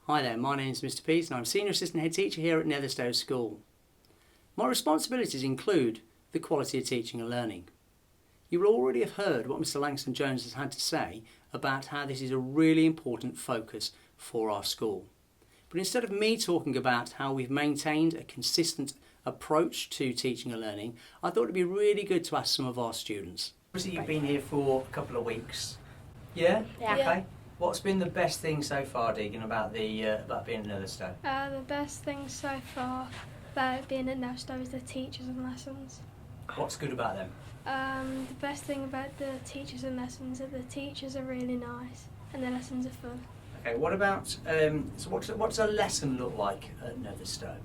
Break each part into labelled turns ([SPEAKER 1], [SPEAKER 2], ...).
[SPEAKER 1] Hi there, my name is Mr. Pease and I'm Senior Assistant Head Teacher here at Netherstowe School. My responsibilities include the quality of teaching and learning. You will already have heard what Mr. Langston Jones has had to say about how this is a really important focus for our school. But instead of me talking about how we've maintained a consistent approach to teaching and learning, I thought it'd be really good to ask some of our students. Obviously you've been here for a couple of weeks. Yeah?
[SPEAKER 2] Yeah.
[SPEAKER 1] Okay. What's been the best thing so far, Deegan, about being at Netherstowe?
[SPEAKER 2] The best thing so far about being at Netherstowe is the teachers and lessons.
[SPEAKER 1] What's good about them?
[SPEAKER 2] The best thing about the teachers and lessons is that the teachers are really nice and the lessons are fun.
[SPEAKER 1] Okay, what about, so what's a lesson look like at Netherstowe?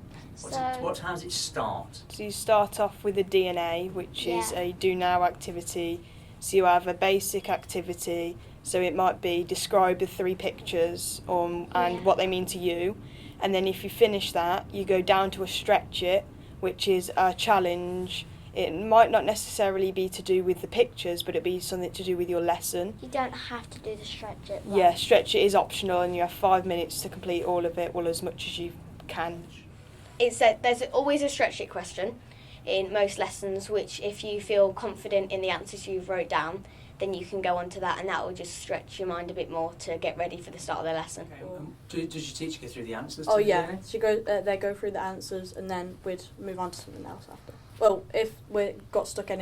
[SPEAKER 1] How does it start?
[SPEAKER 3] So you start off with a DNA, which is a do now activity. So you have a basic activity, so it might be describe the 3 pictures and what they mean to you. And then if you finish that, you go down to a stretch it, which is a challenge. It might not necessarily be to do with the pictures, but it'd be something to do with your lesson.
[SPEAKER 4] You don't have to do the stretch it.
[SPEAKER 3] Yeah, stretch it is optional and you have 5 minutes to complete all of it, well, as much as you can.
[SPEAKER 5] There's always a stretch it question in most lessons, which if you feel confident in the answers you've wrote down, then you can go on to that, and that will just stretch your mind a bit more to get ready for the start of the lesson.
[SPEAKER 1] Okay. Does your teacher go through the answers?
[SPEAKER 6] Oh yeah, they go through the answers, and then we'd move on to something else after. Well, if we got stuck on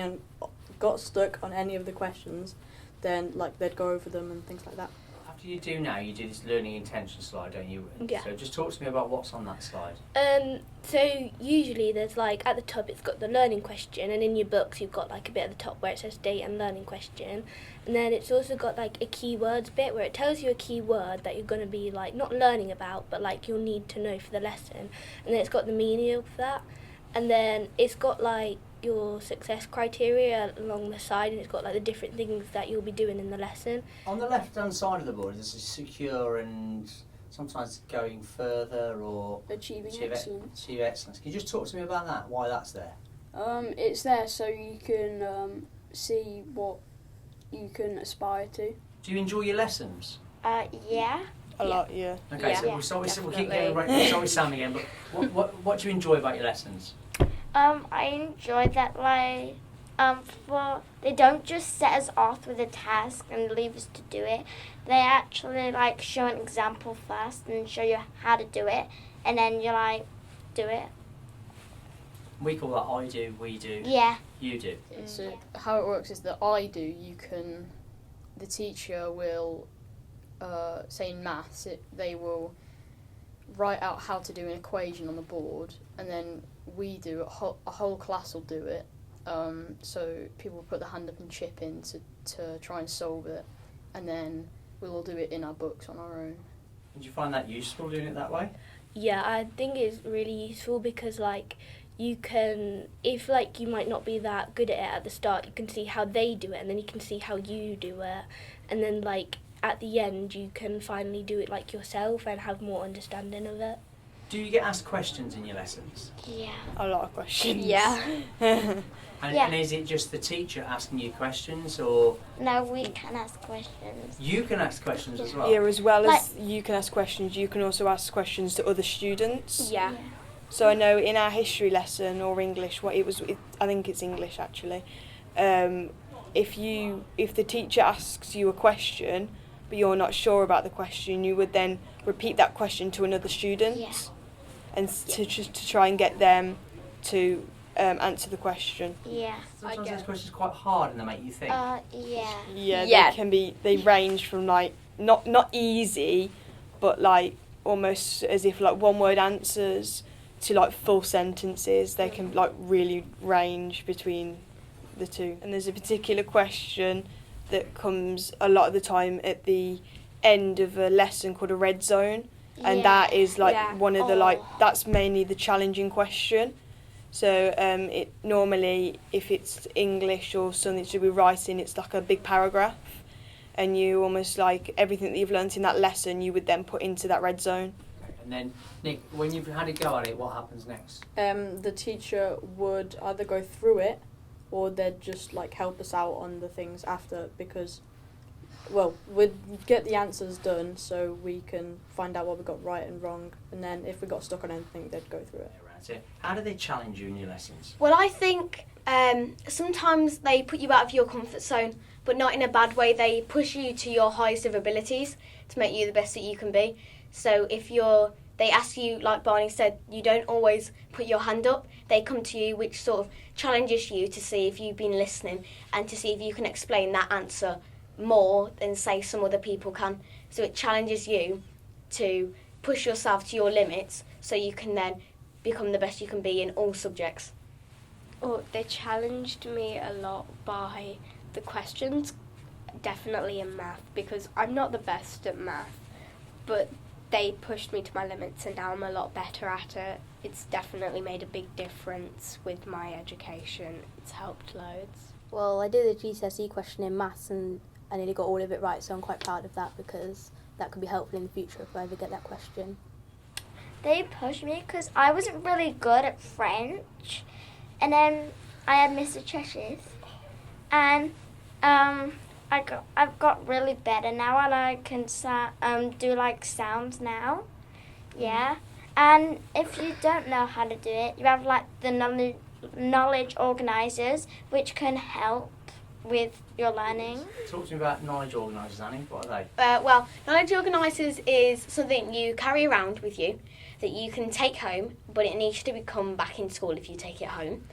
[SPEAKER 6] any of the questions, then they'd go over them and things like that.
[SPEAKER 1] After you do this learning intention slide, don't you?
[SPEAKER 7] Yeah.
[SPEAKER 1] So just talk to me about what's on that slide.
[SPEAKER 7] So usually there's at the top it's got the learning question, and in your books you've got a bit at the top where it says date and learning question, and then it's also got a keywords bit where it tells you a keyword that you're going to be not learning about, but you'll need to know for the lesson, and then it's got the meaning of that, and then it's got your success criteria along the side, and it's got the different things that you'll be doing in the lesson.
[SPEAKER 1] On the left hand side of the board there's a secure and sometimes going further or
[SPEAKER 8] Achieving excellence.
[SPEAKER 1] Achieve excellence. Can you just talk to me about that? Why that's there?
[SPEAKER 8] It's there so you can see what you can aspire to.
[SPEAKER 1] Do you enjoy your lessons?
[SPEAKER 4] Yeah.
[SPEAKER 3] A lot, yeah.
[SPEAKER 1] Okay, so we'll keep getting we'll start with Sam again, but what do you enjoy about your lessons?
[SPEAKER 4] I enjoy that they don't just set us off with a task and leave us to do it. They actually show an example first and show you how to do it, and then you do it.
[SPEAKER 1] We call that I do, we do,
[SPEAKER 4] Yeah.
[SPEAKER 1] you do.
[SPEAKER 8] So how it works is that the teacher will, say in maths, they will write out how to do an equation on the board, and then we do a whole class will do it. So people will put their hand up and chip in to try and solve it, and then we'll all do it in our books on our own.
[SPEAKER 1] Did you find that useful doing it that way?
[SPEAKER 7] Yeah, I think it's really useful because you can, if you might not be that good at it at the start, you can see how they do it, and then you can see how you do it, and then at the end you can finally do it yourself and have more understanding of it.
[SPEAKER 1] Do you get asked questions in your lessons?
[SPEAKER 4] Yeah.
[SPEAKER 3] A lot of questions.
[SPEAKER 4] Yeah.
[SPEAKER 1] And is it just the teacher asking you questions, or...?
[SPEAKER 4] No, we can ask questions.
[SPEAKER 1] You can ask questions as well?
[SPEAKER 3] Yeah, as well as you can ask questions, you can also ask questions to other students.
[SPEAKER 7] Yeah.
[SPEAKER 3] So I know in our history lesson or English, I think it's English actually, if the teacher asks you a question, but you're not sure about the question, you would then repeat that question to another student.
[SPEAKER 4] Yeah.
[SPEAKER 3] And to try and get them to answer the question.
[SPEAKER 4] Yeah.
[SPEAKER 1] Sometimes those questions are quite hard and they make you think.
[SPEAKER 4] Yeah.
[SPEAKER 3] Yeah, they range from not easy, but almost as if one word answers to full sentences. They can really range between the two. And there's a particular question that comes a lot of the time at the end of a lesson called a red zone. And that is one of the that's mainly the challenging question. So it normally, if it's English or something to do with writing, it's a big paragraph, and you almost everything that you've learnt in that lesson you would then put into that red zone.
[SPEAKER 1] And then Nick, when you've had a go at it, what happens next?
[SPEAKER 6] The teacher would either go through it, or they'd just help us out on the things after, because well, we'd get the answers done so we can find out what we got right and wrong, and then if we got stuck on anything, they'd go through it.
[SPEAKER 1] So how do they challenge you in your lessons?
[SPEAKER 5] Well, I think sometimes they put you out of your comfort zone, but not in a bad way. They push you to your highest of abilities to make you the best that you can be. So if they ask you, like Barney said, you don't always put your hand up. They come to you, which sort of challenges you to see if you've been listening and to see if you can explain that answer more than, say, some other people can. So it challenges you to push yourself to your limits so you can then become the best you can be in all subjects.
[SPEAKER 7] Oh, they challenged me a lot by the questions, definitely in math, because I'm not the best at math, but they pushed me to my limits and now I'm a lot better at it. It's definitely made a big difference with my education. It's helped loads.
[SPEAKER 9] Well, I did the GCSE question in maths and I nearly got all of it right, so I'm quite proud of that because that could be helpful in the future if I ever get that question.
[SPEAKER 4] They pushed me because I wasn't really good at French, and then I had Mr. Cheshire, and I've got really better now, and I can do like sounds now, yeah. And if you don't know how to do it, you have like the knowledge organisers, which can help with your learning.
[SPEAKER 1] Talk to me about knowledge organisers, Annie. What are they?
[SPEAKER 5] Well, knowledge organisers is something you carry around with you that you can take home, but it needs to become back in school if you take it home.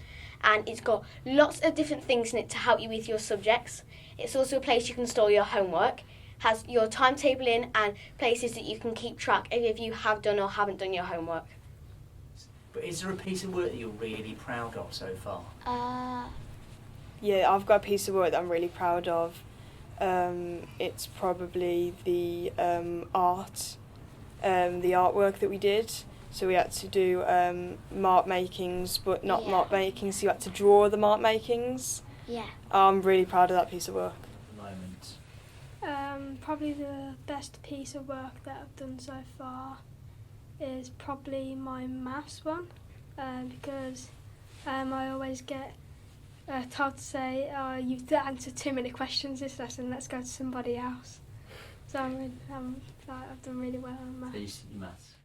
[SPEAKER 5] And it's got lots of different things in it to help you with your subjects. It's also a place you can store your homework, has your timetable in, and places that you can keep track of if you have done or haven't done your homework.
[SPEAKER 1] But is there a piece of work that you're really proud of so far?
[SPEAKER 3] Yeah, I've got a piece of work that I'm really proud of. It's probably the artwork that we did. So we had to do mark makings, but not mark makings. So you had to draw the mark makings.
[SPEAKER 4] Yeah.
[SPEAKER 3] I'm really proud of that piece of work.
[SPEAKER 1] At the moment.
[SPEAKER 2] Probably the best piece of work that I've done so far is probably my maths one, because I always get told to say, you've answered too many questions this lesson, let's go to somebody else. So I've done really well on maths.
[SPEAKER 1] So you maths.